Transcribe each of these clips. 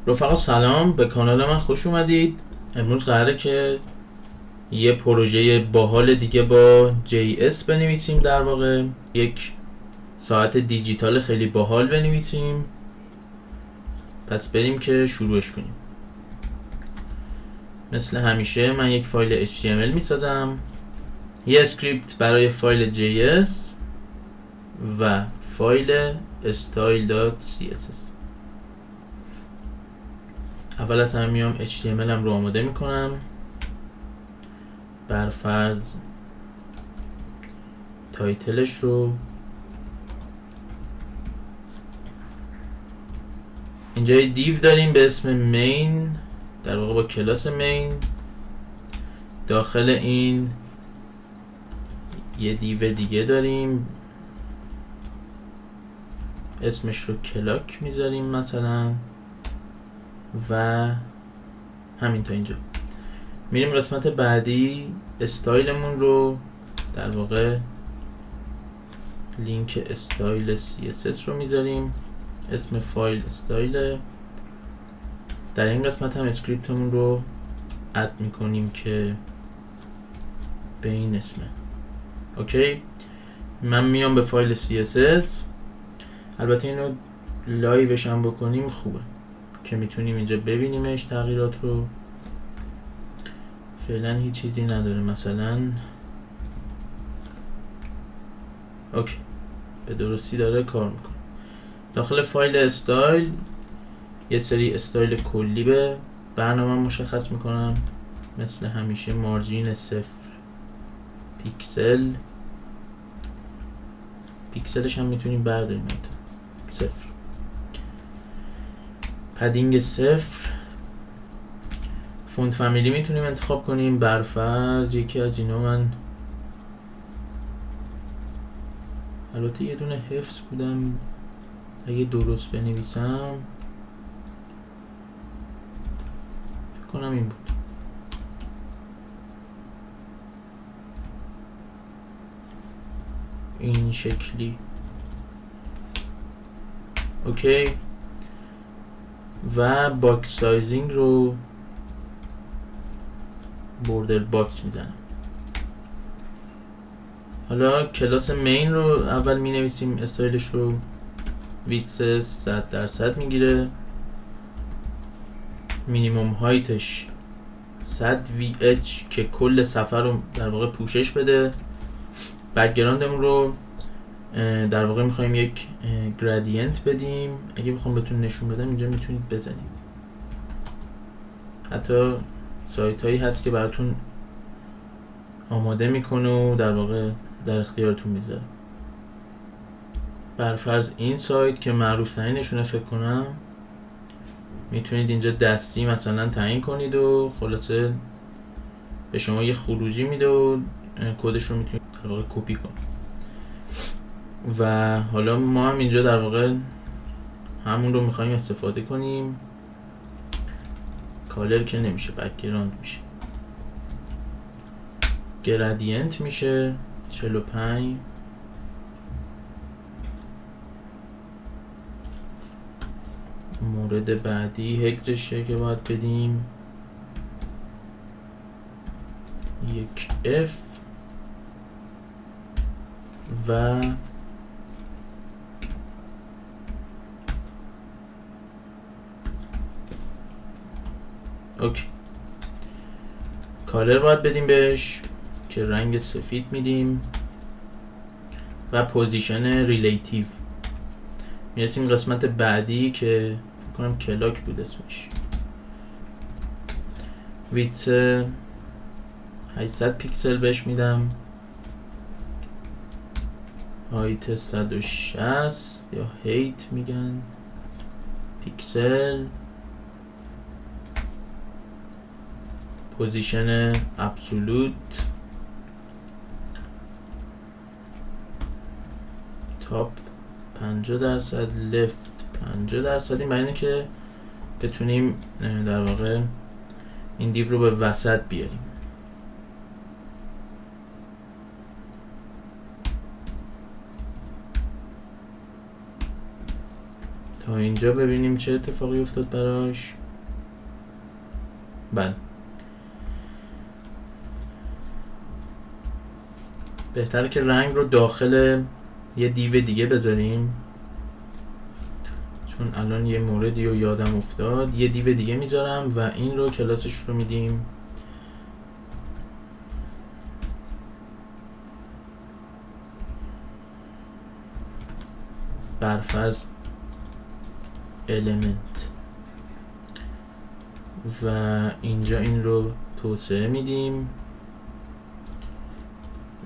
رفقا سلام، به کانال من خوش اومدید. امروز قراره که یه پروژه باحال دیگه با JS بنویسیم. در واقع یک ساعت دیجیتال خیلی باحال بنویسیم. پس بریم که شروعش کنیم. مثل همیشه من یک فایل HTML میسازم، یه اسکریپت برای فایل JS و فایل style.css. اول از همه میام HTML هم رو آماده میکنم. برفرض تایتلش رو اینجا یه دیو داریم به اسم مین، در واقع با کلاس مین. داخل این یه دیو دیگه داریم، اسمش رو کلاک میذاریم مثلا و همین تا اینجا. میریم قسمت بعدی، استایلمون رو در واقع لینک استایل CSS رو میذاریم، اسم فایل استایل. در این قسمت هم اسکریپتمون رو اد میکنیم که به این اسمه. اوکی، من میام به فایل CSS. البته اینو لایوش هم بکنیم خوبه که میتونیم اینجا ببینیمش تغییرات رو. فعلا هیچ چیزی نداره مثلا. اوکی، به درستی داره کار میکنه. داخل فایل استایل یه سری استایل کلی به برنامه مشخص میکنم، مثل همیشه مارجین 0 پیکسل. پیکسلش هم میتونیم برداریم، 0. پدینگ 0. فونت فامیلی میتونیم انتخاب کنیم، برفرض یکی از اینا. من البته یه دونه حفظ بودم، اگه درست بنویسم فکر کنم این بود. این شکلی. اوکی، و باکس سایزینگ رو بوردر باکس میزنم. حالا کلاس مین رو اول می نویسیم، استایلش رو ویدث 100% میگیره، مینیموم هایتش 100 VH که کل صفحه رو در واقع پوشش بده. بک‌گراندمون رو در واقع میخوایم یک گرادینت بدیم. اگه بخوام بهتون نشون بدم اینجا میتونید بزنید، حتی سایت هایی هست که براتون آماده میکنه و در واقع در اختیارتون میذاره. برفرض این سایت که معروف ترینشونه فکر کنم، میتونید اینجا دستی مثلا تعیین کنید و خلاصه به شما یه خروجی میده و کدش رو میتونید در واقع کپی کنید. و حالا ما هم اینجا در واقع همون رو میخوایم استفاده کنیم. کالر که نمیشه، بک‌گراند میشه. گرادینت میشه 45. مورد بعدی هگزشه که باید بدیم، یک F و اوکی. کالر باید بدیم بهش که رنگ سفید میدیم و پوزیشن ریلیتیو. میرسیم قسمت بعدی که فکر کنم کلاک بود اسمش. ویدث 800 پیکسل بهش میدم، هایت 160 یا هیت میگن پیکسل، پوزیشن ابسولوت، تاپ 50%، لفت 50%. این برای اینه که بتونیم در واقع این دیو رو به وسط بیاریم. تا اینجا ببینیم چه اتفاقی افتاد براش. بله، بهتره که رنگ رو داخل یه دیو دیگه بذاریم، چون الان یه موردی رو یادم افتاد. یه دیو دیگه میذارم و این رو کلاسش رو میدیم برفرض element و اینجا این رو توسعه میدیم،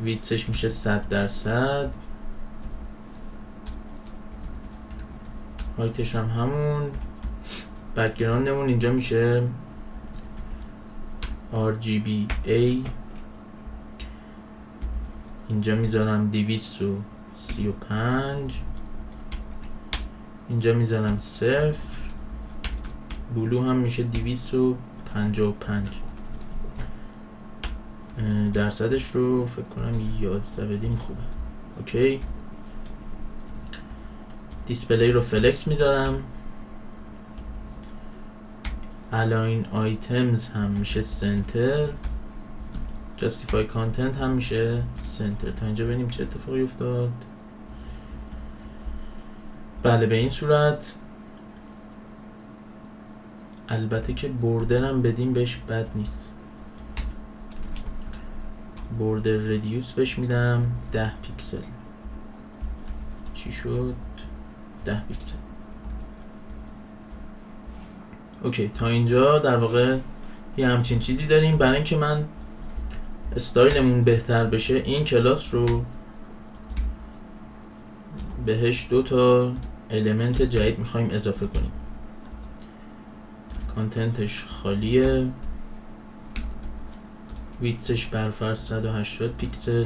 ویتسش میشه 100%، هایتش هم همون، بکگراندمون اینجا میشه RGBA، اینجا میذارم 235، اینجا میذارم 0، بلو هم میشه 255. درصدش رو فکر کنم 11 بدیم خوبه. اوکی، دیسپلی رو فلکس میذارم، الاین آیتمز هم میشه سنتر، جاستیفای کانتنت هم میشه سنتر. تا اینجا ببینیم چه اتفاقی افتاد. بله، به این صورت. البته که بوردر هم بدیم بهش بد نیست. بوردر ردیوس بهش میدم 10 پیکسل. چی شد؟ 10 پیکسل. اوکی، تا اینجا در واقع یه همچین چیزی داریم. برای اینکه من استایلمون بهتر بشه، این کلاس رو بهش 2 تا المنت جدید میخوایم اضافه کنیم. کانتنتش خالیه، ویتسش برفرض 180 پیکسل،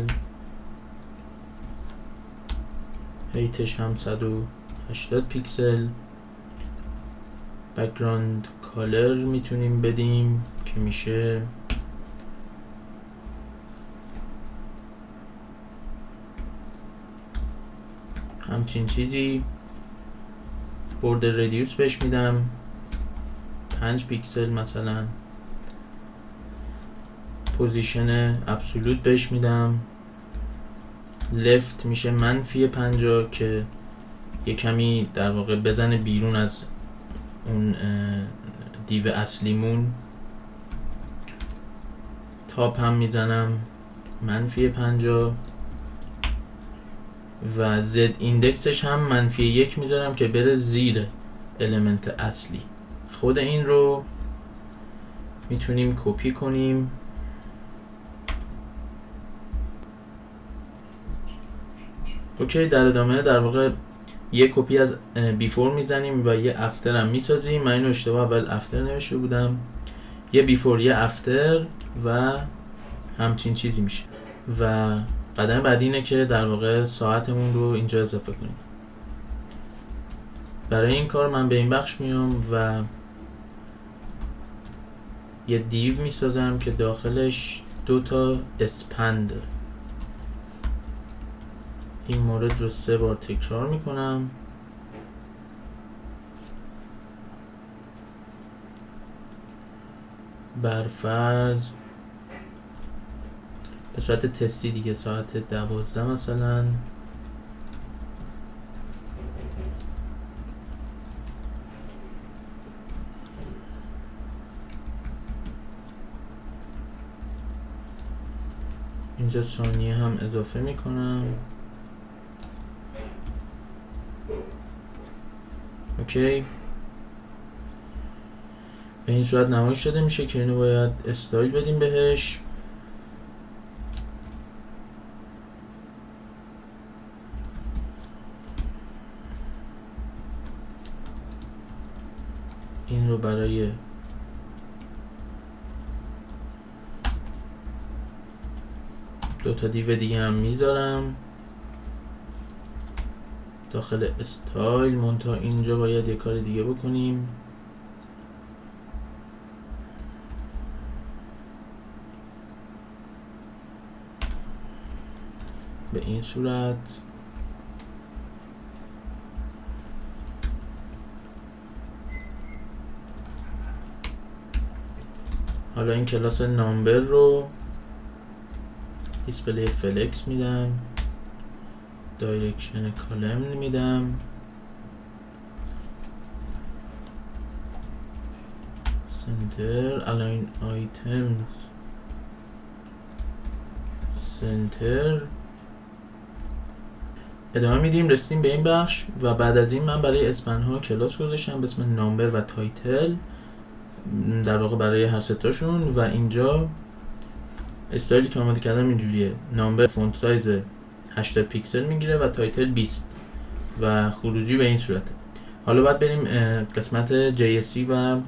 هیتش هم 180 پیکسل، بکگراند کالر میتونیم بدیم که میشه همچین چیزی. بوردر ردیوس بهش میدم 5 پیکسل مثلا. پوزیشن ابسولوت بهش میدم، لفت میشه -50 که یه کمی در واقع بزنه بیرون از اون دیو اصلیمون. تاپ هم میزنم -50 و زد ایندکسش هم -1 میذارم که بره زیر المنت اصلی. خود این رو میتونیم کپی کنیم، اوکی. در ادامه در واقع یه کپی از بیفور میزنیم و یه افتر هم میسازیم. من اینو اشتباه اول افتر نوشته بودم، یه بیفور یه افتر و همچین چیزی میشه. و قدم بعدی اینه که در واقع ساعتمون رو اینجا اضافه کنیم. برای این کار من به این بخش میام و یه دیو میسازم که داخلش 2 تا اسپند. این مورد رو 3 بار تکرار میکنم. برفرض به صورت تستی دیگه ساعت 12 مثلا. اینجا ثانیه هم اضافه میکنم. اوکی، به این صورت نمایش داده میشه که اینو باید استایل بدیم بهش. این رو برای دو تا دیو دیگه هم میذارم داخل استایل. منتها اینجا باید یه کار دیگه بکنیم. به این صورت حالا این کلاس نامبر رو دیسپلی فلکس میدم، دایرکشن کالم میدم، سنتر، الاین آیتمز سنتر. ادامه میدیم، رسیدیم به این بخش و بعد از این من برای اسپن ها کلاس گذاشتم به اسم نامبر و تایتل، در واقع برای هر ستاشون. و اینجا استایلی که آماده کردم اینجوریه: نامبر فونت سایز 80 پیکسل میگیره و تایتل 20 و خروجی به این صورته. حالا باید بریم قسمت JSC و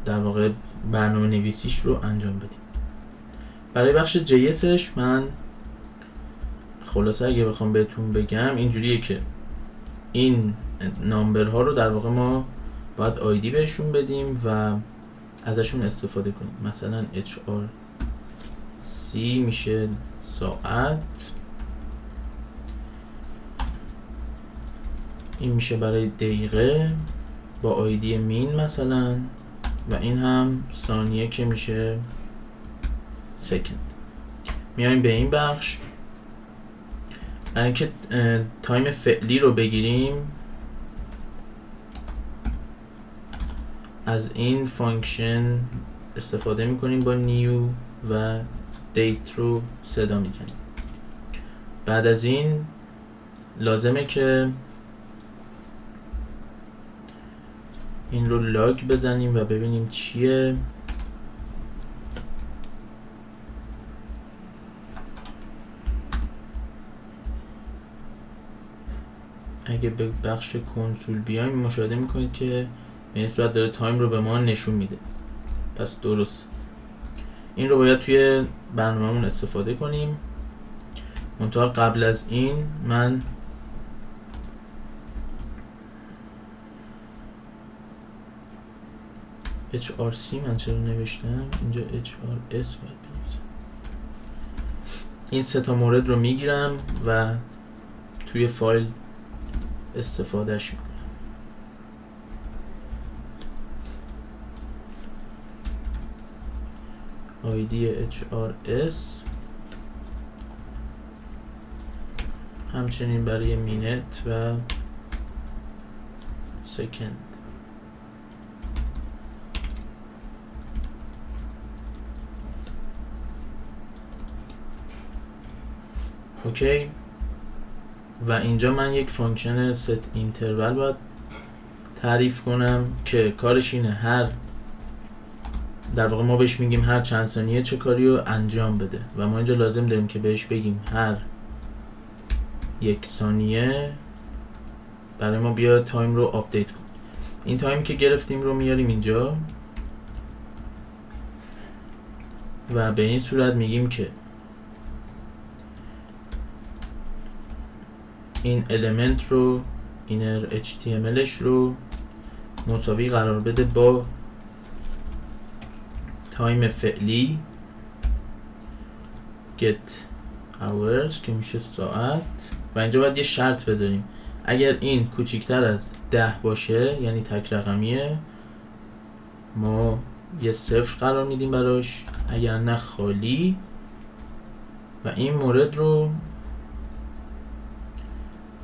در واقع برنامه نویسیش رو انجام بدیم. برای بخش JSش من خلاصه اگه بخوام بهتون بگم اینجوریه که این نامبرها رو در واقع ما باید آیدی بهشون بدیم و ازشون استفاده کنیم. مثلا HRC میشه ساعت، این میشه برای دقیقه با آیدی مین مثلا، و این هم ثانیه که میشه سکند. میایم به این بخش، اینکه تایم فعلی رو بگیریم از این فانکشن استفاده میکنیم با نیو و دیت رو صدا میزنیم. بعد از این لازمه که این رو لاگ بزنیم و ببینیم چیه. اگه به بخش کنسول بیایم مشاهده میکنید که به این صورت داره تایم رو به ما نشون میده، پس درست. این رو باید توی برنامه‌مون استفاده کنیم. منتها قبل از این من HRC من چرا نوشتم اینجا HRS باید بنویسم. این سه تا مورد رو میگیرم و توی فایل استفادهش میکنم. آیدی HRS همچنین برای مینت و سکند. اوکی. و اینجا من یک فانکشن set interval باید تعریف کنم که کارش اینه هر در واقع ما بهش میگیم هر چند ثانیه چه کاری رو انجام بده و ما اینجا لازم داریم که بهش بگیم هر 1 ثانیه برای ما بیا تایم رو آپدیت کن. این تایم که گرفتیم رو میاریم اینجا و به این صورت میگیم که این element رو inner HTMLش رو مساوی قرار بده با تایم فعلی get hours که میشه ساعت. و اینجا باید یه شرط بذاریم: اگر این کوچیکتر از 10 باشه یعنی تک رقمیه ما یه صفر قرار میدیم براش، اگر نه خالی. و این مورد رو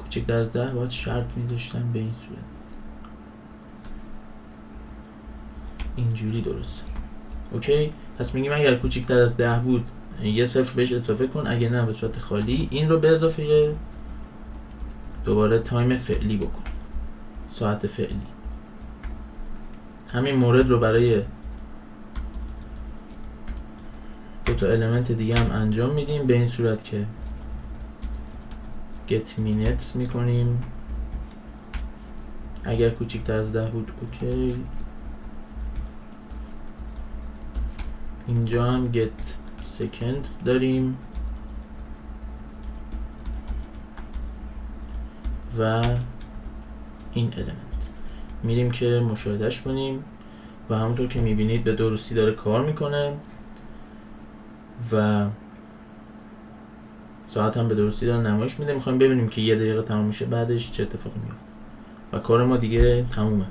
کوچیکتر از 10 باید شرط میذاشتم به این صورت، اینجوری درست. اوکی. پس میگیم اگر کوچیکتر از 10 بود یه صفر بهش اضافه کن، اگه نه به صورت خالی. این رو به اضافه دوباره تایم فعلی بکن، ساعت فعلی. همین مورد رو برای دو تا المنت دیگه هم انجام میدیم به این صورت که get minutes میکنیم اگر کوچیکتر از 10 بود. اوکی. اینجا هم get second داریم و این element میریم که مشاهدهش کنیم و همونطور که میبینید به درستی داره کار میکنه و ساعت هم به درستی داره نمایش میده. میخوایم ببینیم که 1 دقیقه تمام میشه بعدش چه اتفاقی میفته و کار ما دیگه تمومه.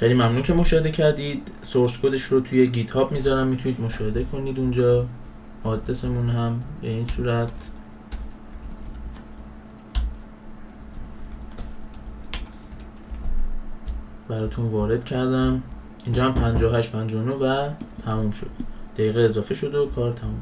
خیلی ممنون که مشاهده کردید. سورس کدش رو توی گیت هاب میذارم، میتونید مشاهده کنید اونجا. آدرسمون هم به این صورت. براتون وارد کردم. اینجا هم 58 59 و تموم شد. دقیقه اضافه شد و کار تموم.